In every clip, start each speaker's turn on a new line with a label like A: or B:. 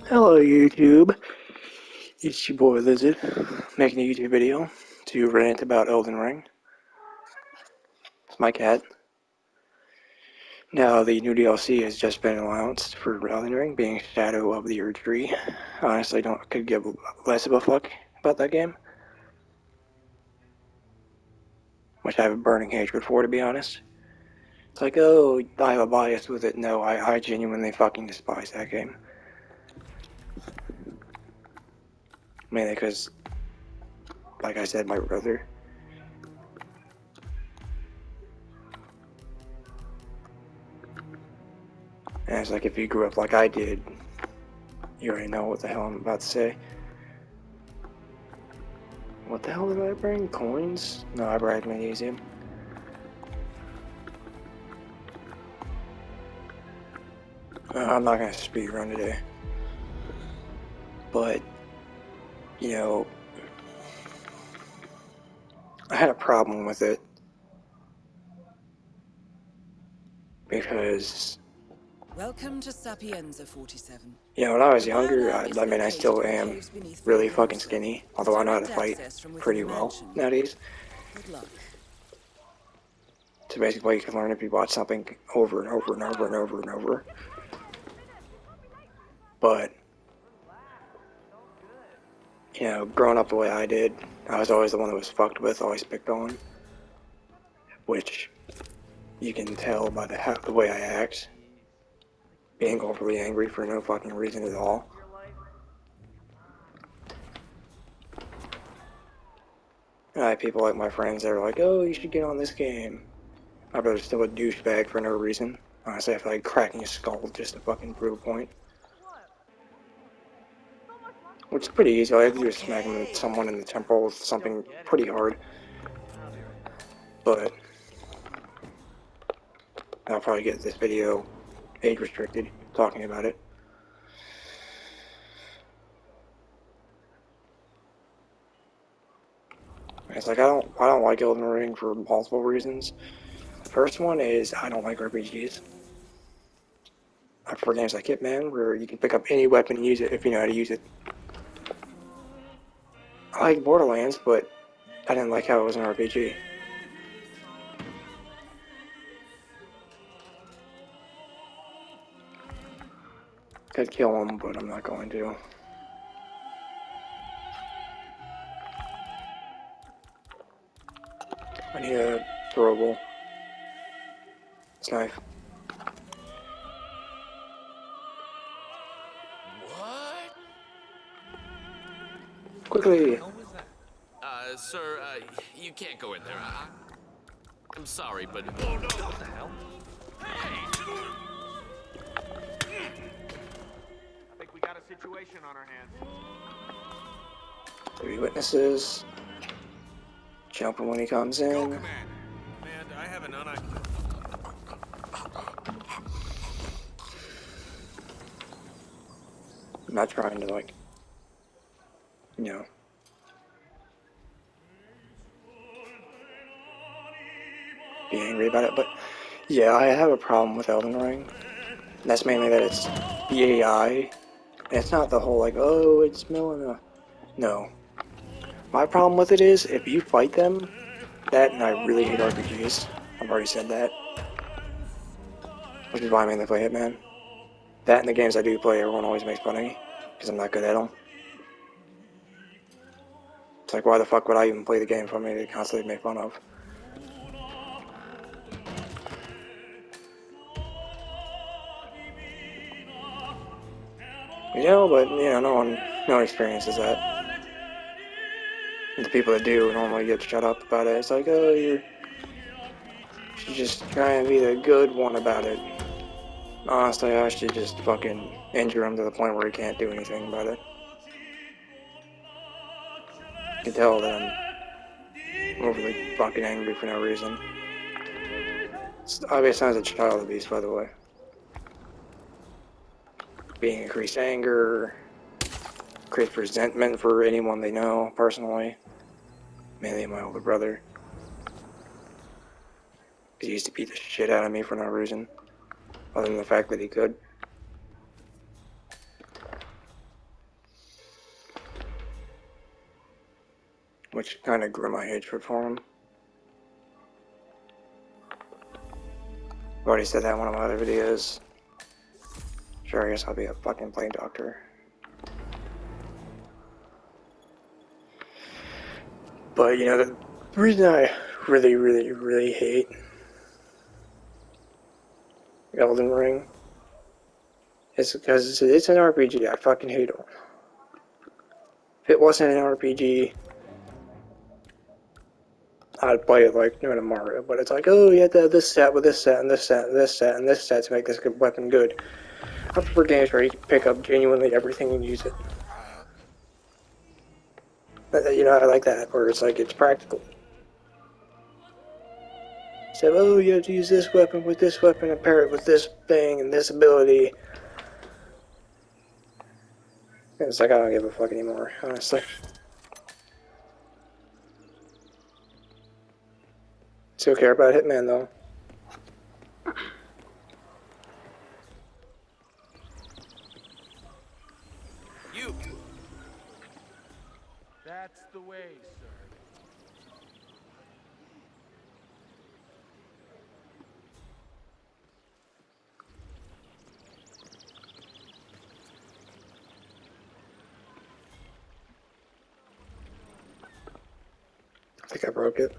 A: Hello YouTube, it's your boy Lizard, making a YouTube video to rant about Elden Ring. It's my cat. Now the new DLC has just been announced for Elden Ring, being Shadow of the Erdtree. Honestly, could give less of a fuck about that game, which I have a burning hatred for, to be honest. It's like, oh, I have a bias with it. No, I genuinely fucking despise that game. Mainly because, like I said, my brother. And it's like, if you grew up like I did, you already know what the hell I'm about to say. What the hell did I bring? Coins? No, I brought magnesium. I'm not gonna speed run today. But, you know, I had a problem with it. Because,
B: Welcome to Sapienza 47.
A: when I was
B: The bio
A: younger,
B: lab
A: I
B: is
A: mean, I
B: located
A: still
B: in
A: am
B: caves beneath
A: really
B: Fabled
A: fucking
B: Hillsville,
A: skinny.
B: with
A: Although I know how to
B: direct
A: fight
B: access from within
A: pretty
B: the
A: well
B: mansion.
A: nowadays.
B: Good luck.
A: So basically, you can learn if you watch something over and over and over and over and over. But, growing up the way I did, I was always the one that was fucked with, always picked on. Which you can tell by the way I act. Being overly angry for no fucking reason at all. And I have people like my friends that are like, oh, you should get on this game. My brother's still a douchebag for no reason. Honestly, I feel like cracking his skull just to fucking prove a point. Which is pretty easy. All I have to do is smack someone in the temple with something pretty hard. But I'll probably get this video age restricted talking about it. It's like I don't like Elden Ring for multiple reasons. The first one is I don't like RPGs. I prefer games like Hitman where you can pick up any weapon and use it if you know how to use it. I like Borderlands, but I didn't like how it was an RPG. Could kill him, but I'm not going to. I need a throwable. It's knife.
C: What?
A: Quickly!
C: What was that? Sir, you can't go in there. I'm sorry, but... Oh, no! What the hell? Hey!
D: I think we got a situation on our hands.
A: 3 witnesses. Jump him when he comes in.
C: Go, Command! Command, I have an
A: I'm not trying to, be angry about it, but yeah, I have a problem with Elden Ring. And that's mainly that it's the AI. And it's not the whole, oh, it's Milena. No. My problem with it is, if you fight them, and I really hate RPGs. I've already said that. Which is why I mainly play Hitman. That and the games I do play, everyone always makes fun of me. Because I'm not good at them. It's like, why the fuck would I even play the game for me to constantly make fun of? But, no one experiences that. And the people that do normally get shut up about it. It's like, oh, you're just trying to be the good one about it. Honestly, I should just fucking injure him to the point where he can't do anything about it. You can tell that I'm overly fucking angry for no reason. It's obvious signs of child abuse, by the way. Being increased anger, increased resentment for anyone they know, personally. Mainly my older brother. He used to beat the shit out of me for no reason. Other than the fact that he could. which kind of grew my hatred for him. I've already said that in one of my other videos. Sure, I guess I'll be a fucking plane doctor. But, you know, the reason I really hate Elden Ring is because it's an RPG. I fucking hate it. If it wasn't an RPG, I'd play it like doing a Mario. But it's like, oh, you have to have this set with this set and this set and this set and this set to make this good weapon good. I prefer games where you can pick up genuinely everything and use it. You know, I like that, where it's like, it's practical. So, oh, you have to use this weapon with this weapon and pair it with this thing and this ability. And it's like, I don't give a fuck anymore, honestly. Still care about Hitman, though.
C: You.
D: That's the way, sir.
A: I think I broke it.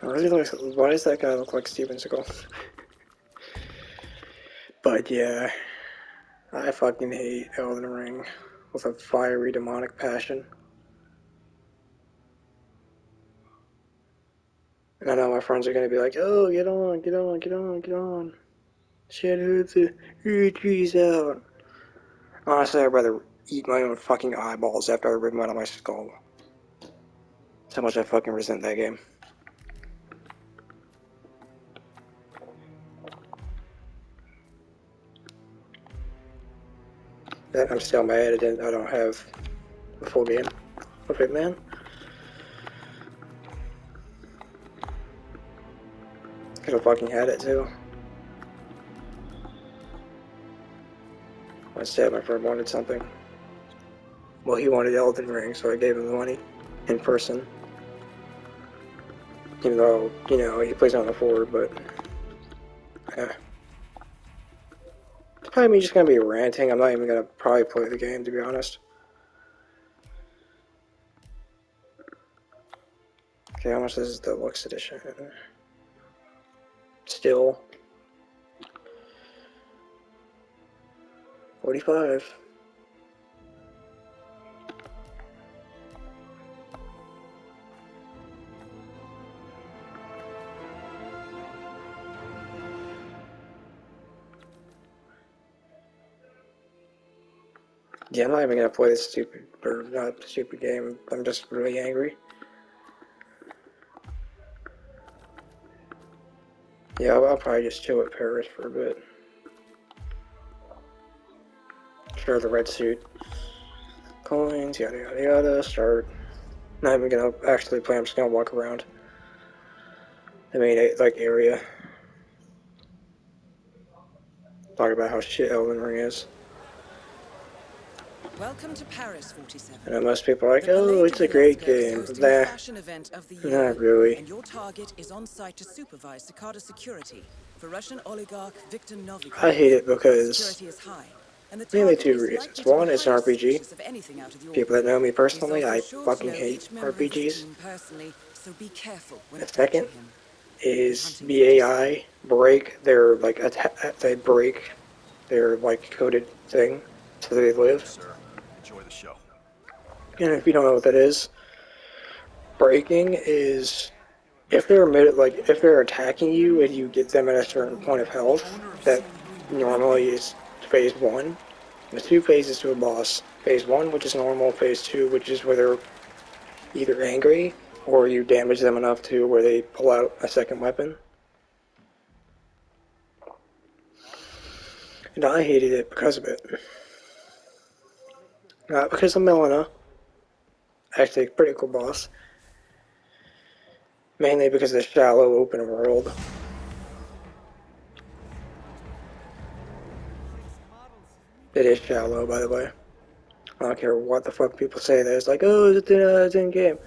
A: I really like, why does that guy look like Steven Seagal? But yeah, I fucking hate Elden Ring with a fiery demonic passion. And I know my friends are gonna be like, oh, get on, get on, get on, get on. Shit, hurts the trees out. Honestly, I'd rather eat my own fucking eyeballs after I rip them out of my skull. That's how much I fucking resent that game. That I'm still mad I don't have the full game of Hitman. Could have fucking had it too. Instead, my friend wanted something. Well, he wanted Elden Ring, so I gave him the money in person. Even though, you know, he plays on the forward, but yeah. It's probably me just gonna be ranting. I'm not even gonna probably play the game, to be honest. Okay, how much is the deluxe edition? Still 45. Yeah, I'm not even gonna play this stupid, or not stupid game. I'm just really angry. Yeah, I'll probably just chill at Paris for a bit. Sure, the red suit. Coins, yada yada yada, start. Not even gonna actually play, I'm just gonna walk around the main, like, area. Talk about how shit Elden Ring is.
B: Welcome to Paris 47.
A: I know most people are like,
B: The
A: oh,
B: Palais de
A: it's a great
B: Fiesco is
A: game.
B: hosting the
A: Nah,
B: fashion event of the year.
A: not really.
B: And your target is on site to supervise Cicada security for Russian oligarch Viktor Novikov.
A: I hate it because
B: Security is high, and the
A: mainly
B: target
A: two
B: is
A: reasons.
B: likely to be
A: One, it's an
B: highly
A: RPG.
B: suspicious of anything out of the
A: People that
B: ordinary.
A: know me
B: He's
A: personally,
B: also
A: I
B: sure to
A: fucking
B: know
A: hate
B: each member of the
A: RPGs.
B: team personally, so be careful when
A: The
B: approaching
A: second
B: him.
A: is the AI break their, like, they break their, like, coded thing so they live.
E: Sir, enjoy the show.
A: And if you don't know what that is, breaking is if they're if they're attacking you and you get them at a certain point of health, that normally is phase one. There's two phases to a boss. Phase one, which is normal. Phase two, which is where they're either angry or you damage them enough to where they pull out a second weapon. And I hated it because of it. Not because of Melina. Actually, a pretty cool boss. Mainly because of the shallow open world. It is shallow, by the way. I don't care what the fuck people say. That it's like, oh, it's in game.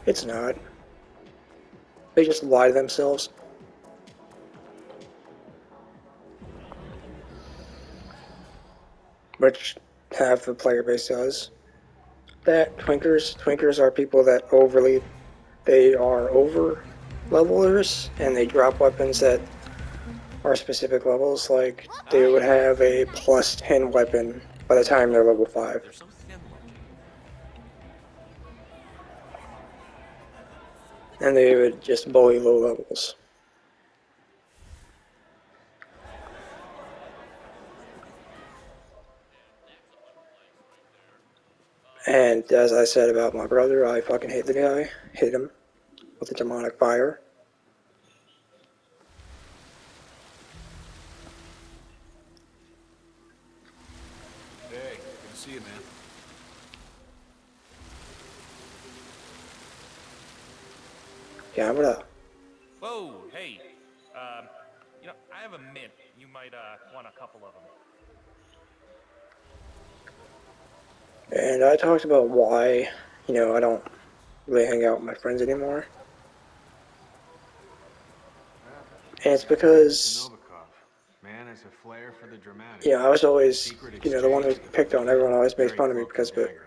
A: It's not. They just lie to themselves. Which half the player base does. That twinkers are people that they are over levelers, and they drop weapons that are specific levels. Like, they would have a plus 10 weapon by the time they're level 5.
C: They're so thin looking.
A: And they would just bully low levels. And as I said about my brother, I fucking hate the guy. Hate him with a demonic fire.
E: Hey, good to see you, man.
A: Yeah, what up?
F: Whoa, hey. You know, I have a mint. You might, want a couple of them.
A: And I talked about why, I don't really hang out with my friends anymore. And it's because,
D: Man has a flair for the dramatic.
A: I was always, the one who picked on. Everyone always makes fun of me because of it.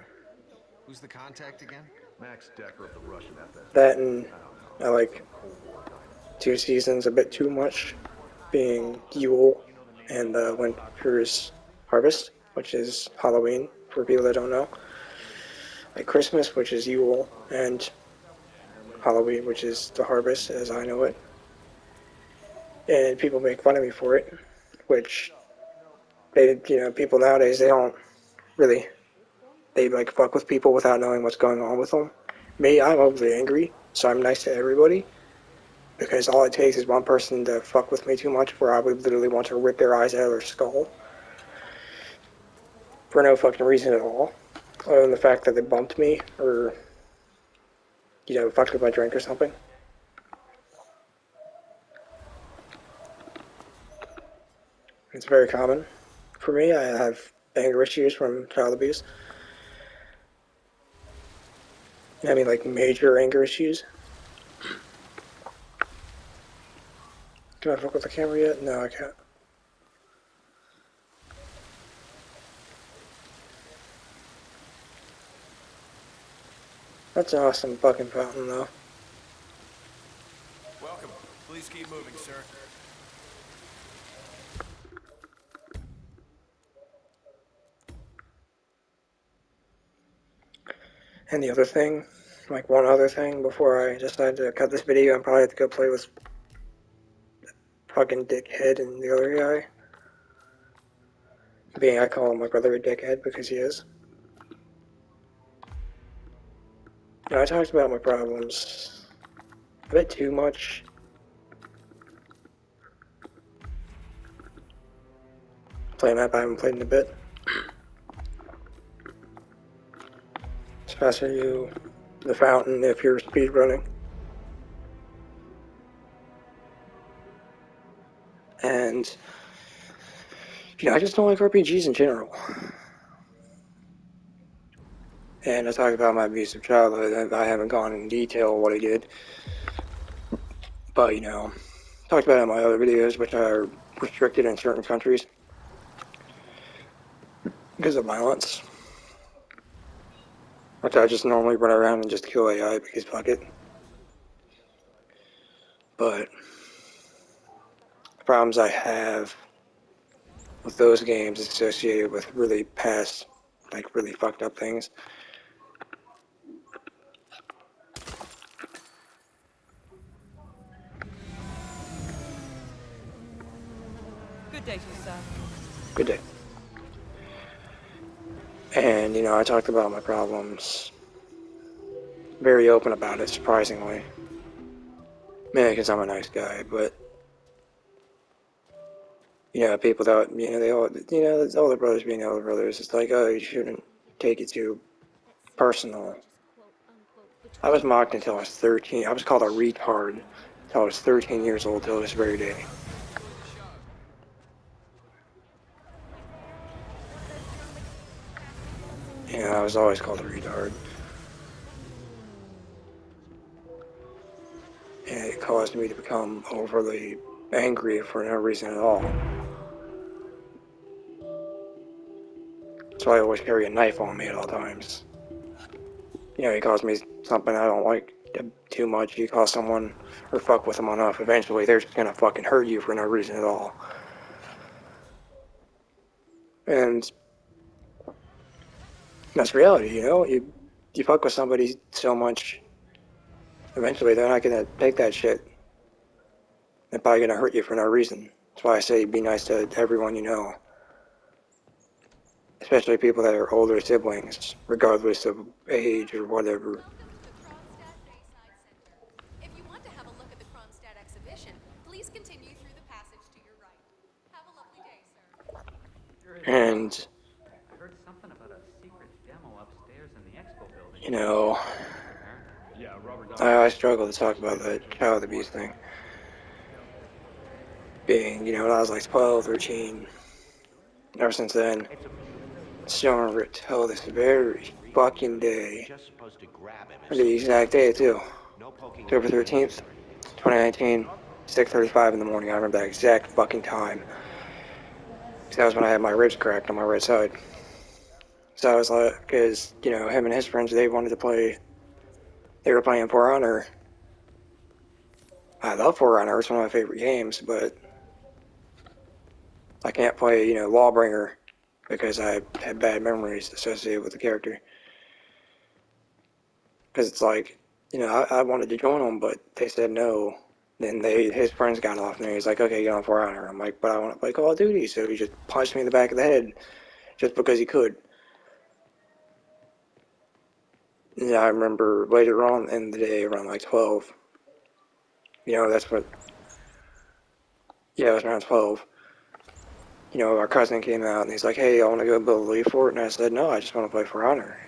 D: Who's the contact again?
E: Max Decker of the Russian FS.
A: That and I like 2 seasons a bit too much, being Yule and the Winter's Harvest, which is Halloween for people that don't know. Like Christmas, which is Yule, and Halloween, which is the harvest as I know it. And people make fun of me for it, which people nowadays, they don't really, they like fuck with people without knowing what's going on with them. Me, I'm overly angry, so I'm nice to everybody, because all it takes is one person to fuck with me too much where I would literally want to rip their eyes out of their skull for no fucking reason at all, other than the fact that they bumped me or, fucked with my drink or something. It's very common for me. I have anger issues from child abuse. I mean, like, major anger issues. Can I fuck with the camera yet? No, I can't. That's an awesome fucking fountain, though.
E: Welcome. Please keep moving, sir.
A: And the other thing, like one other thing before I decide to cut this video, I'm probably have to go play with fucking dickhead and the other guy. I call my brother a dickhead because he is. I talked about my problems a bit too much. Play map I haven't played in a bit. Faster you the fountain if you're speedrunning. And I just don't like RPGs in general. And I talked about my abusive childhood. I haven't gone in detail what I did. But, talked about it in my other videos, which are restricted in certain countries because of violence. Which I just normally run around and just kill AI because fuck it. But the problems I have with those games associated with really past, like really fucked up things.
B: Good day to you, sir.
A: Good day. And, I talked about my problems. Very open about it, surprisingly. Maybe because I'm a nice guy, but people that, they all, older brothers being older brothers, it's like, oh, you shouldn't take it too personal. I was mocked until I was 13. I was called a retard until I was 13 years old till this very day. was always called a retard. And it caused me to become overly angry for no reason at all. So I always carry a knife on me at all times. You know, he calls me something I don't like too much. You call someone or fuck with them enough, eventually they're just gonna fucking hurt you for no reason at all. And that's reality, you know? You fuck with somebody so much, eventually they're not gonna take that shit. They're probably gonna hurt you for no reason. That's why I say be nice to everyone you know. Especially people that are older siblings, regardless of age or whatever.
G: Welcome to the Kronstadt Bayside Center. If you want to have a look at the Kronstadt exhibition, please continue through the passage to your right. Have a lovely day, sir.
A: And,
H: I heard something about a secret demo upstairs in the expo building.
A: you know,
E: Yeah, Robert.
A: I struggle to talk about the child abuse thing. Being, you know, when I was like 12, 13, ever since then, still remember it till this very fucking day.
D: Just supposed to grab him.
A: Or the exact day, too. October 13th, 2019, 6:35 in the morning. I remember that exact fucking time. Because that was when I had my ribs cracked on my right side. So I was like, because, you know, him and his friends, they wanted to play, they were playing For Honor. I love For Honor, it's one of my favorite games, but I can't play, you know, Lawbringer because I had bad memories associated with the character. Because it's like, you know, I wanted to join them, but they said no. Then his friends got off, and he's like, okay, get on For Honor. I'm like, but I want to play Call of Duty. So he just punched me in the back of the head just because he could. And I remember later on in the day, around like 12, you know, that's what, yeah, it was around 12. You know, our cousin came out, and he's like, hey, I want to go build a Leaf Fort. And I said, no, I just want to play For Honor.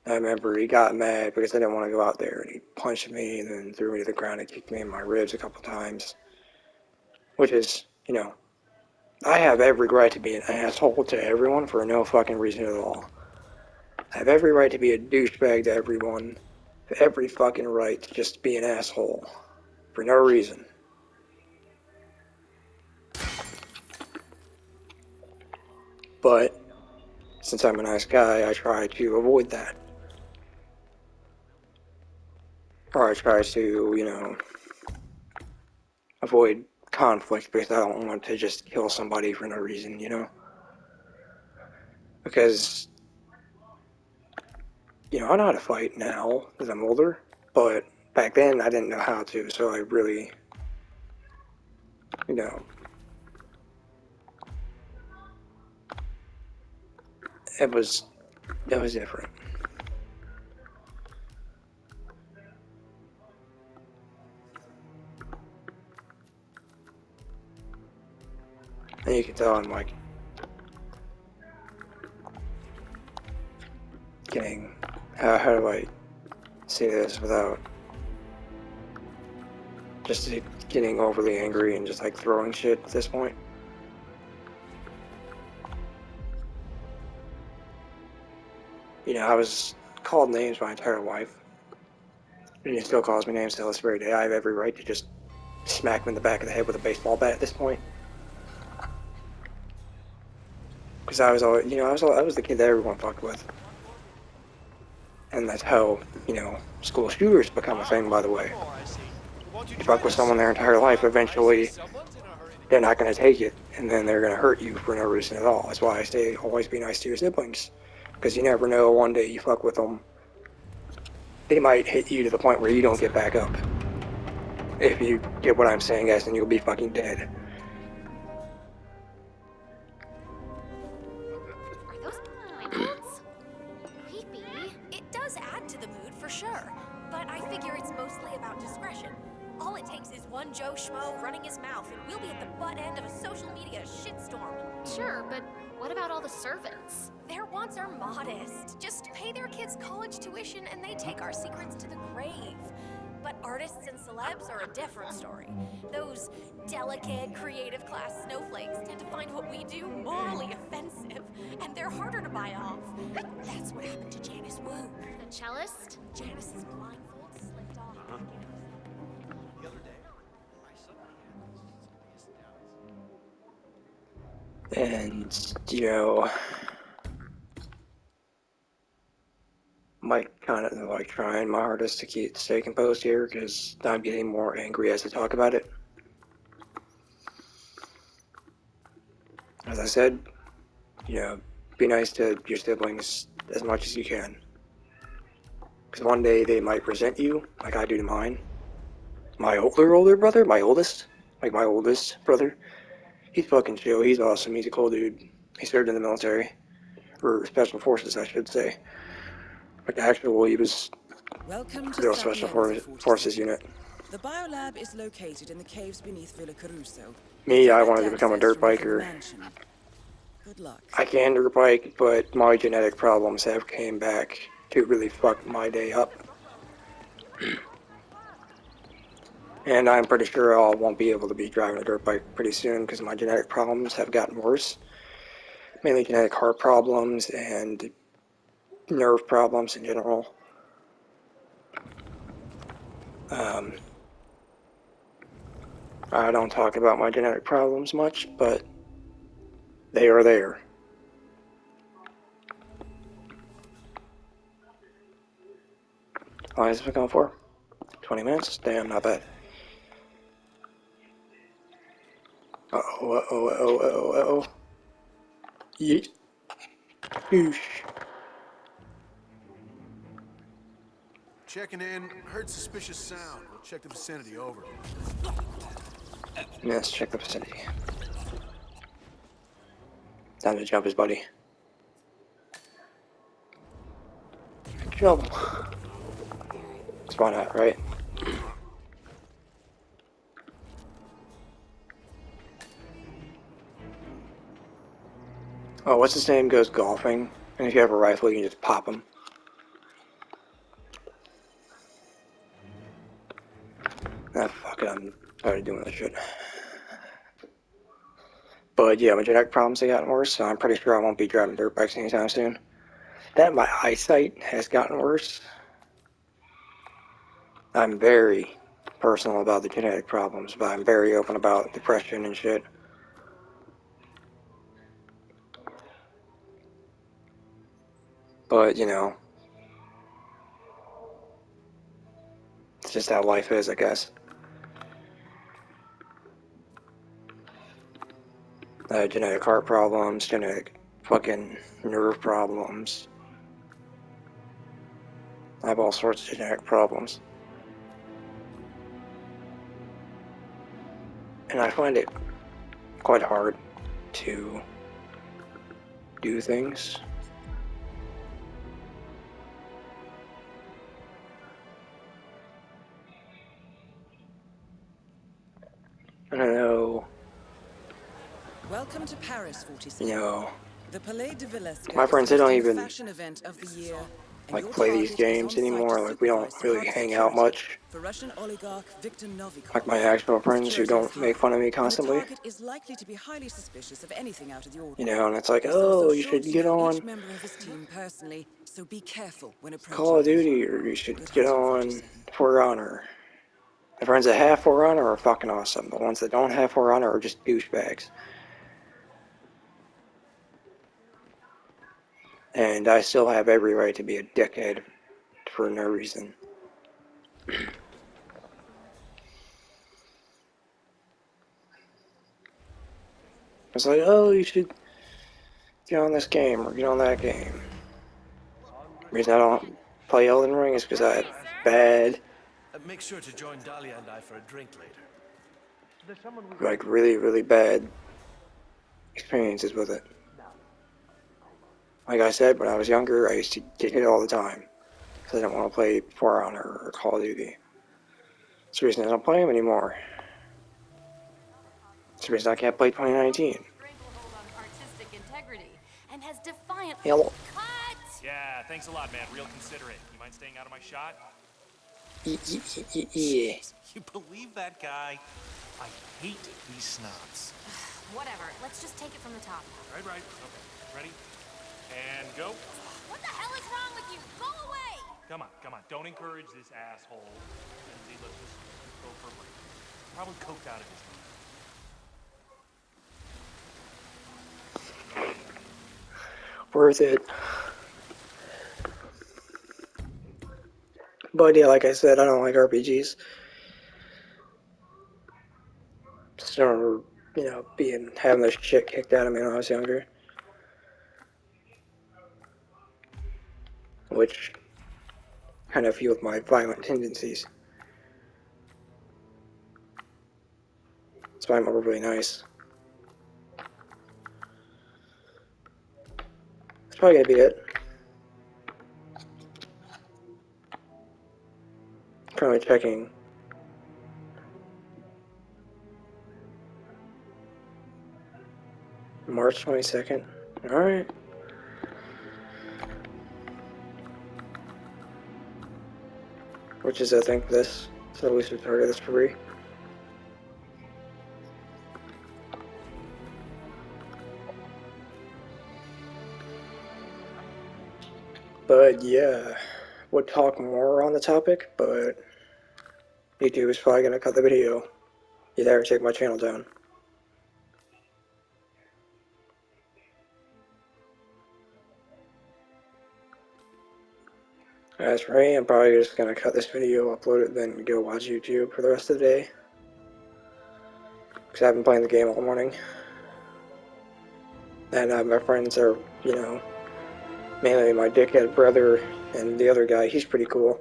A: I remember he got mad because I didn't want to go out there, and he punched me and then threw me to the ground and kicked me in my ribs a couple times. Which is, you know, I have every right to be an asshole to everyone for no fucking reason at all. I have every right to be a douchebag to everyone. Every fucking right to just be an asshole. For no reason. But, since I'm a nice guy, I try to avoid that. Or I try to, you know, avoid conflict because I don't want to just kill somebody for no reason, you know? Because, you know, I know how to fight now that I'm older, but back then I didn't know how to, so I really, you know, it was different. And you can tell I'm like getting, how do I say this without just getting overly angry and just like throwing shit at this point. You know, I was called names my entire life. And he still calls me names till this very day. I have every right to just smack him in the back of the head with a baseball bat at this point. Because I was always, you know, I was the kid that everyone fucked with. And that's how, you know, school shooters become a thing, by the way. You fuck with someone their entire life, eventually they're not going to take it, and then they're going to hurt you for no reason at all. That's why I say always be nice to your siblings. Because you never know, one day you fuck with them, they might hit you to the point where you don't get back up. If you get what I'm saying, guys, then you'll be fucking dead.
G: Are those icons? Creepy. It does add to the mood for sure, but I figure it's mostly about discretion. All it takes is one Joe Schmo running his mouth, and we'll be at the butt end of a social media shitstorm.
I: Sure, but what about all the servants?
G: Their wants are modest. Just pay their kids' college tuition, and they take our secrets to the grave. But artists and celebs are a different story. Those delicate, creative class snowflakes tend to find what we do morally offensive, and they're harder to buy off. That's what happened to Janice Wu.
I: The cellist?
G: Janice's blindfold slipped off.
A: And, you know, might kind of like trying my hardest to stay composed here because I'm getting more angry as I talk about it. As I said, you know, be nice to your siblings as much as you can. Because one day they might resent you, like I do to mine. My older brother, my oldest brother, he's fucking chill, he's awesome, he's a cool dude. He served in the military, or special forces I should say. Like actually, he was
B: Welcome to
A: real special
B: Sapienza
A: forces
B: 47.
A: unit.
B: The biolab is located in the caves beneath Villa Caruso.
A: Me, I
B: Direct
A: wanted to become a
B: access
A: dirt
B: from within the
A: biker.
B: mansion. Good luck.
A: I can dirt bike, but my genetic problems have came back to really fuck my day up. And I'm pretty sure I won't be able to be driving a dirt bike pretty soon because my genetic problems have gotten worse. Mainly genetic heart problems and nerve problems in general. I don't talk about my genetic problems much, but they are there. How long has it been going for? 20 minutes? Damn, not bad. Uh-oh, uh-oh, uh-oh, uh-oh, uh-oh. Yeet. Oosh.
J: Checking in. Heard suspicious sound. We'll check the vicinity. Over.
A: Let's check the vicinity. Time to jump his buddy. Jump. Spawn out, right? Oh, what's his name goes golfing, and if you have a rifle, you can just pop him. Ah, fuck it, I'm already doing that shit. But yeah, my genetic problems have gotten worse, so I'm pretty sure I won't be driving dirt bikes anytime soon. That my eyesight has gotten worse. I'm very personal about the genetic problems, but I'm very open about depression and shit. But, you know, it's just how life is, I guess. Genetic heart problems, genetic fucking nerve problems. I have all sorts of genetic problems. And I find it quite hard to do things. I don't know,
B: Welcome to Paris 47.
A: you know,
B: The Palais de Villesca
A: my friends, they
B: is
A: don't
B: hosting
A: even
B: the fashion event of the year. And
A: like
B: your
A: play these
B: target is
A: games
B: on site
A: anymore.
B: to
A: Like we don't
B: supervise
A: really
B: Takata
A: hang out
B: security
A: much.
B: for Russian oligarch Viktor Novikov.
A: Like my actual friends who
B: Security is
A: don't
B: high,
A: make fun of me
B: and the
A: constantly.
B: target is likely to be highly suspicious of anything out of the
A: You
B: ordinary.
A: know, and it's like,
B: He's also
A: oh, you
B: sure
A: should
B: to
A: get
B: know each
A: on
B: member of his team personally, so be careful when
A: Call
B: approaching
A: of
B: him.
A: Duty, or you should
B: Good
A: get
B: hunting,
A: on
B: 47.
A: For Honor. The friends that have For Honor are fucking awesome. The ones that don't have For Honor are just douchebags. And I still have every right to be a dickhead for no reason. It's like, oh, you should get on this game or get on that game. The reason I don't play Elden Ring is because I have bad,
J: Make sure to join Dahlia and I for a drink later.
A: like really, really bad experiences with it. Like I said, when I was younger, I used to get hit all the time. Because I didn't want to play For Honor or Call of Duty. It's the reason I don't play them anymore. It's the reason I can't play 2019.
G: Stranglehold on artistic integrity and has defiantly
A: Hello.
G: cut.
F: Yeah, thanks a lot, man. Real considerate. You mind staying out of my shot?
A: Yeah.
F: You believe that guy? I hate these snobs.
G: Whatever, let's just take it from the top.
F: Right. Okay. Ready? And go.
G: What the hell is wrong with you? Go away!
F: Come on. Don't encourage this asshole. Lindsay, let's just go for a break. Probably coked out of his mind.
A: Worth it. But yeah, like I said, I don't like RPGs. Just remember, having this shit kicked out of me when I was younger. Which kind of fueled my violent tendencies. That's why I'm really nice. That's probably gonna be it. Currently checking. March 22nd. Alright. Which is, I think, this. So we should target this for free. But yeah, we'll talk more on the topic, but YouTube is probably gonna cut the video. Either take my channel down. As for me, I'm probably just gonna cut this video, upload it, then go watch YouTube for the rest of the day. Because I've been playing the game all morning. And my friends are, mainly my dickhead brother and the other guy. He's pretty cool.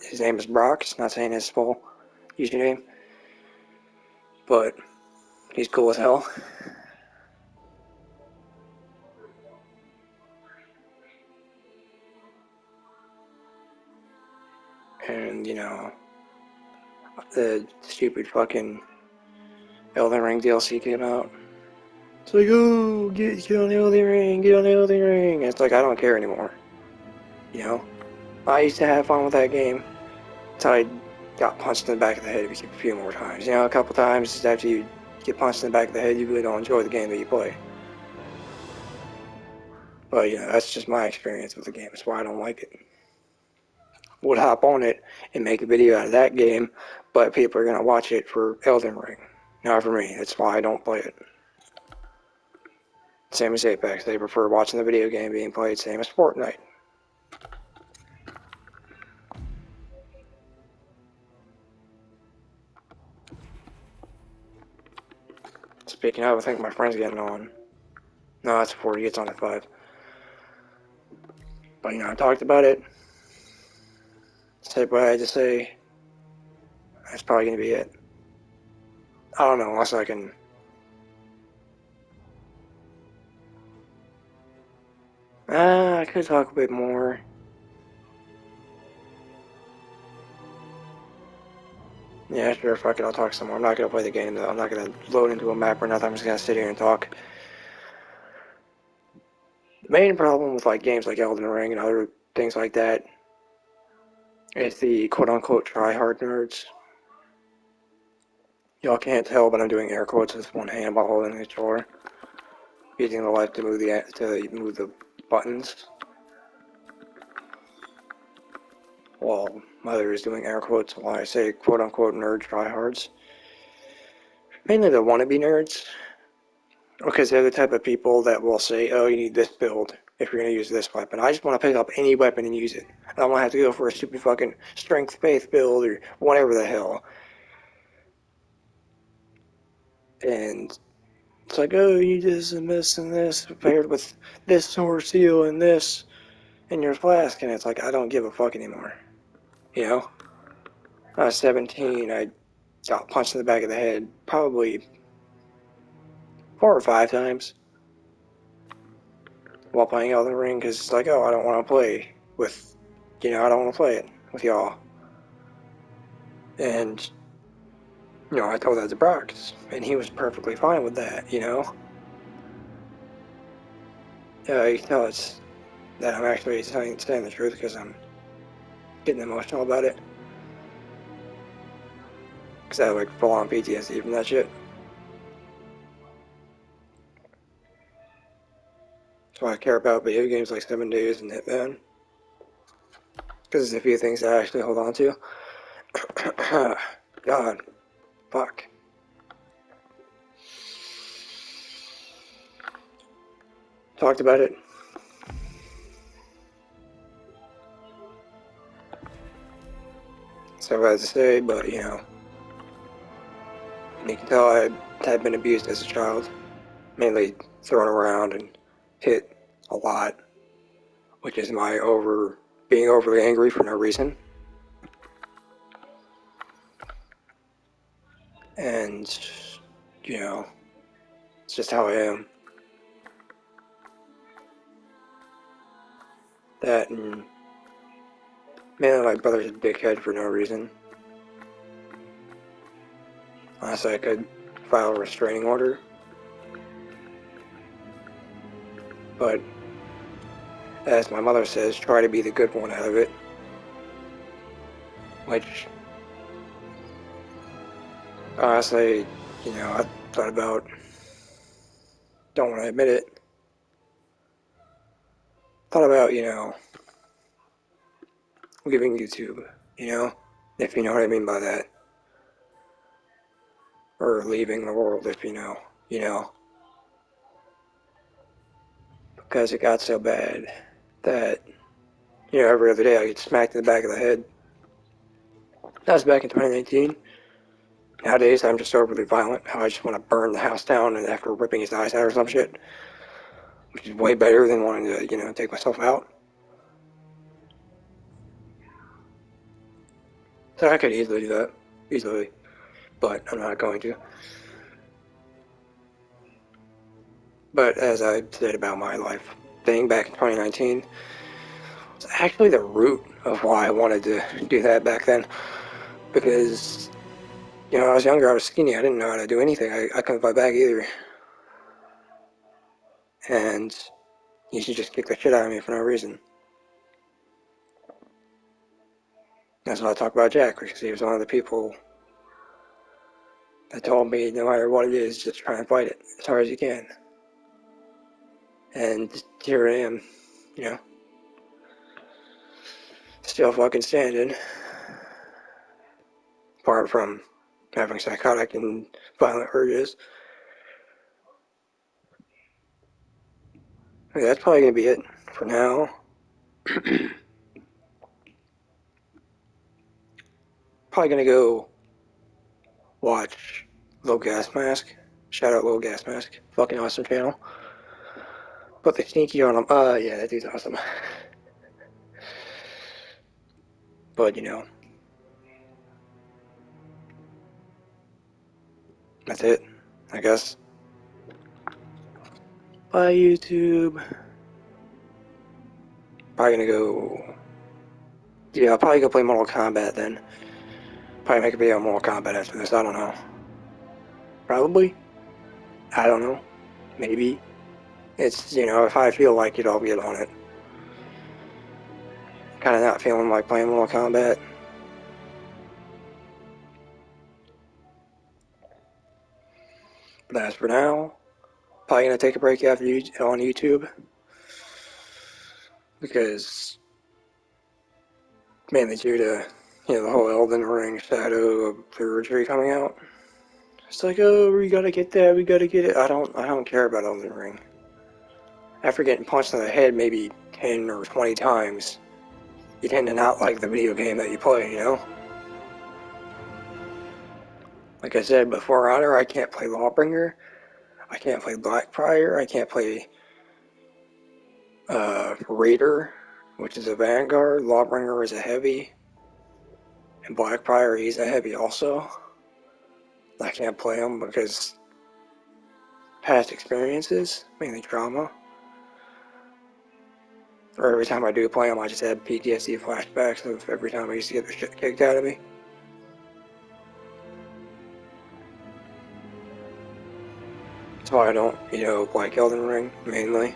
A: His name is Brock. It's not saying his full username. But he's cool as hell. And, the stupid fucking Elden Ring DLC came out. It's like, oh, get on the Elden Ring, get on the Elden Ring. And it's like, I don't care anymore. I used to have fun with that game until I got punched in the back of the head a few more times. A couple times after you get punched in the back of the head, you really don't enjoy the game that you play. But, that's just my experience with the game. That's why I don't like it. Would hop on it and make a video out of that game, but people are going to watch it for Elden Ring. Not for me. That's why I don't play it. Same as Apex. They prefer watching the video game being played. Same as Fortnite. Speaking of, I think my friend's getting on. No, that's before he gets on at 5. But, I talked about it. Said what I had to say. That's probably going to be it. I don't know, unless I can... I could talk a bit more. Yeah, sure, fuck it, I'll talk some more. I'm not going to play the game, though. I'm not going to load into a map or nothing. I'm just going to sit here and talk. The main problem with, games like Elden Ring and other things like that is the quote-unquote try-hard nerds. Y'all can't tell, but I'm doing air quotes with one hand while holding the controller. Using the left to move the buttons. While Mother is doing air quotes while I say quote-unquote nerd tryhards. Mainly the wannabe nerds. Because they're the type of people that will say, oh, you need this build if you're going to use this weapon. I just want to pick up any weapon and use it. I don't want to have to go for a stupid fucking strength-based build or whatever the hell. And it's like, oh, you need this and this and this paired with this sword seal and this in your flask. And it's like, I don't give a fuck anymore. I was 17, I got punched in the back of the head probably 4 or 5 times while playing Elden Ring, because it's like, oh, I don't want to play with, I don't want to play it with y'all. And, I told that to Brock, and he was perfectly fine with that, Yeah, you can tell it's that I'm actually saying the truth, because I'm getting emotional about it. Because I have like full-on PTSD from that shit. That's why I care about video games like 7 Days and Hitman. Because there's a few things I actually hold on to. God. Fuck. Talked about it. So I had to say, but you know. You can tell I had been abused as a child. Mainly thrown around and hit a lot. Which is my being overly angry for no reason. And, you know, it's just how I am. That and mainly my brother's a dickhead for no reason. Honestly, I could file a restraining order. But, as my mother says, try to be the good one out of it. Which, honestly, you know, I thought about, don't want to admit it, thought about, you know, leaving YouTube, you know, if you know what I mean by that. Or leaving the world, if you know, because it got so bad that, you know, every other day I get smacked in the back of the head. That was back in 2019. Nowadays, I'm just overly violent, how I just want to burn the house down and after ripping his eyes out or some shit. Which is way better than wanting to, you know, take myself out. So I could easily do that. Easily. But I'm not going to. But as I said about my life thing back in 2019, it's actually the root of why I wanted to do that back then. Because, you know, I was younger, I was skinny, I didn't know how to do anything. I couldn't fight back either. And he should just kick the shit out of me for no reason. That's why I talk about Jack, because he was one of the people that told me no matter what it is, just try and fight it as hard as you can. And here I am, you know, still fucking standing. Apart from having psychotic and violent urges. I mean, that's probably gonna be it for now. Probably gonna go watch Low Gas Mask. Shout out Low Gas Mask. Fucking awesome channel. Put the sneaky on him. Yeah, that dude's awesome. But, you know, that's it, I guess. Bye, YouTube. Probably gonna go... Yeah, I'll probably go play Mortal Kombat then. Probably make a video on Mortal Kombat after this, I don't know. Probably? I don't know. Maybe. It's, you know, if I feel like it, I'll get on it. Kinda not feeling like playing Mortal Kombat. But as for now, probably gonna take a break after on YouTube. Because, mainly due to, you know, the whole Elden Ring Shadow of the Retreat coming out. It's like, oh, we gotta get that, we gotta get it. I don't care about Elden Ring. After getting punched in the head maybe 10 or 20 times, you tend to not like the video game that you play, you know? Like I said before, Honor, I can't play Lawbringer. I can't play Blackfire. I can't play Raider, which is a Vanguard. Lawbringer is a heavy. And Blackfire, he's a heavy also. I can't play him because past experiences, mainly trauma. Or every time I do play him, I just have PTSD flashbacks of every time I used to get the shit kicked out of me. That's why I don't, you know, like Elden Ring, mainly.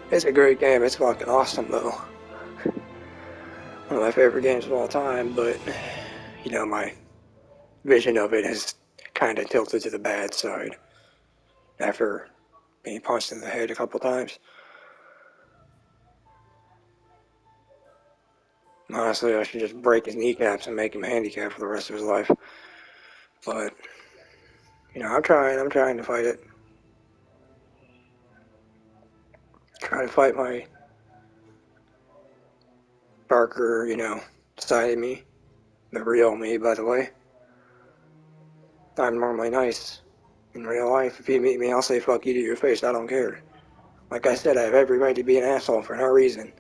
A: It's a great game, it's fucking awesome though. one of my favorite games of all time, but, you know, my vision of it has kind of tilted to the bad side after being punched in the head a couple times. Honestly, I should just break his kneecaps and make him handicapped for the rest of his life. But, you know, I'm trying to fight it. Try to fight my darker, you know, side of me. The real me, by the way. I'm normally nice in real life. If you meet me, I'll say fuck you to your face. I don't care. Like I said, I have every right to be an asshole for no reason.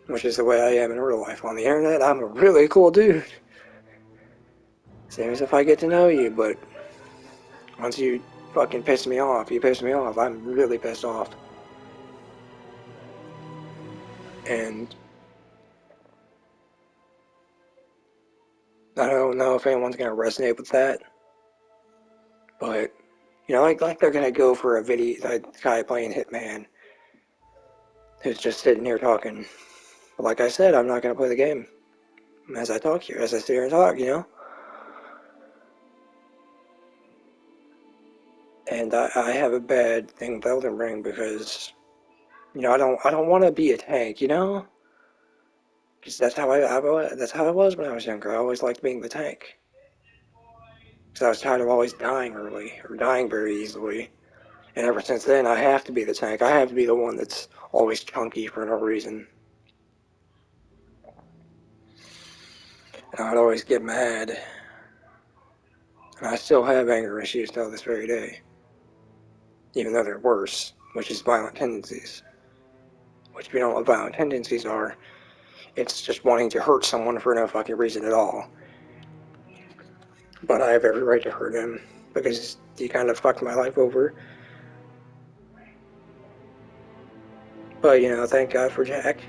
A: Which is the way I am in real life. On the internet, I'm a really cool dude. Same as if I get to know you, but once you fucking piss me off, I'm really pissed off. And I don't know if anyone's gonna resonate with that, but you know, like they're gonna go for a video, the guy playing Hitman, who's just sitting here talking. But like I said, I'm not gonna play the game as I talk here, as I sit here and talk, you know. And I have a bad thing with Elden Ring because, you know, I don't want to be a tank, you know. Because that's how that's how I was when I was younger. I always liked being the tank. Because I was tired of always dying early or dying very easily. And ever since then, I have to be the tank. I have to be the one that's always chunky for no reason. And I'd always get mad. And I still have anger issues till this very day. Even though they're worse, which is violent tendencies. Which, if you don't know what violent tendencies are, it's just wanting to hurt someone for no fucking reason at all. But I have every right to hurt him because he kind of fucked my life over. But, you know, thank God for Jack.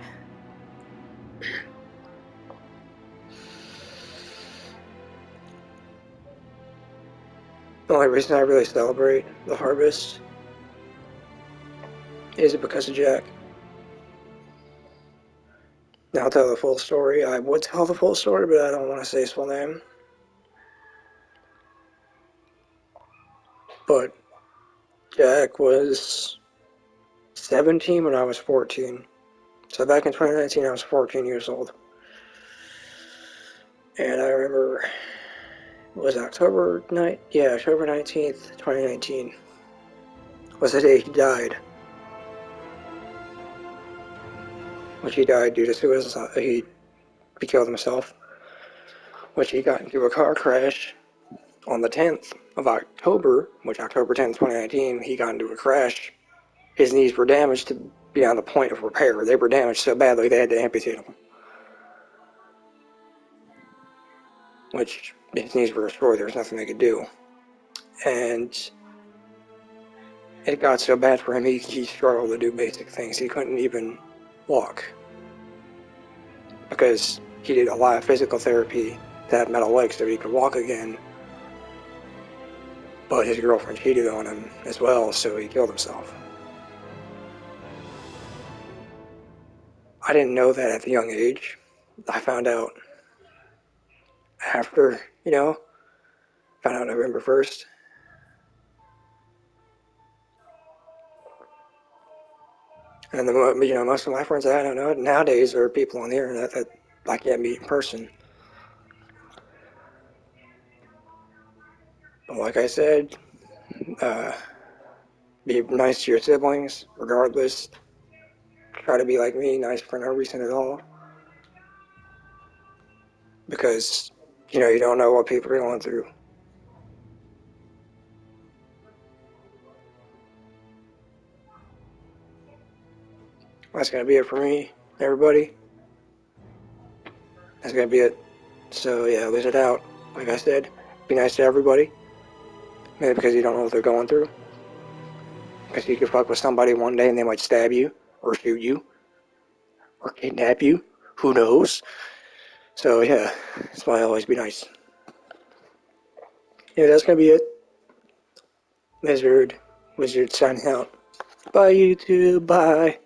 A: The only reason I really celebrate the harvest is because of Jack. Now I'll tell the full story. I would tell the full story, but I don't want to say his full name. But Jack was 17 when I was 14. So back in 2019, I was 14 years old. And I remember it was October 19th, 2019 was the day he died. Which he died due to suicide. He killed himself. Which he got into a car crash on the 10th of October, which October 10th, 2019, he got into a crash. His knees were damaged to beyond the point of repair. They were damaged so badly they had to amputate them. Which, his knees were restored, there was nothing they could do. And it got so bad for him, he struggled to do basic things. He couldn't even walk. Because he did a lot of physical therapy to have metal legs so he could walk again. But his girlfriend cheated on him as well, so he killed himself. I didn't know that at the young age. I found out after, you know, found out November 1st. And you know, most of my friends I don't know nowadays are people on the internet that I can't meet in person. But like I said, be nice to your siblings, regardless. Try to be like me, nice for no reason at all. Because, you know, you don't know what people are going through. That's going to be it for me, everybody. That's going to be it. So, yeah, let it out. Like I said, be nice to everybody. Maybe because you don't know what they're going through. Because you could fuck with somebody one day and they might stab you, or shoot you, or kidnap you. Who knows? So, yeah, that's why I always be nice. Yeah, that's going to be it. Wizard signing out. Bye, YouTube. Bye.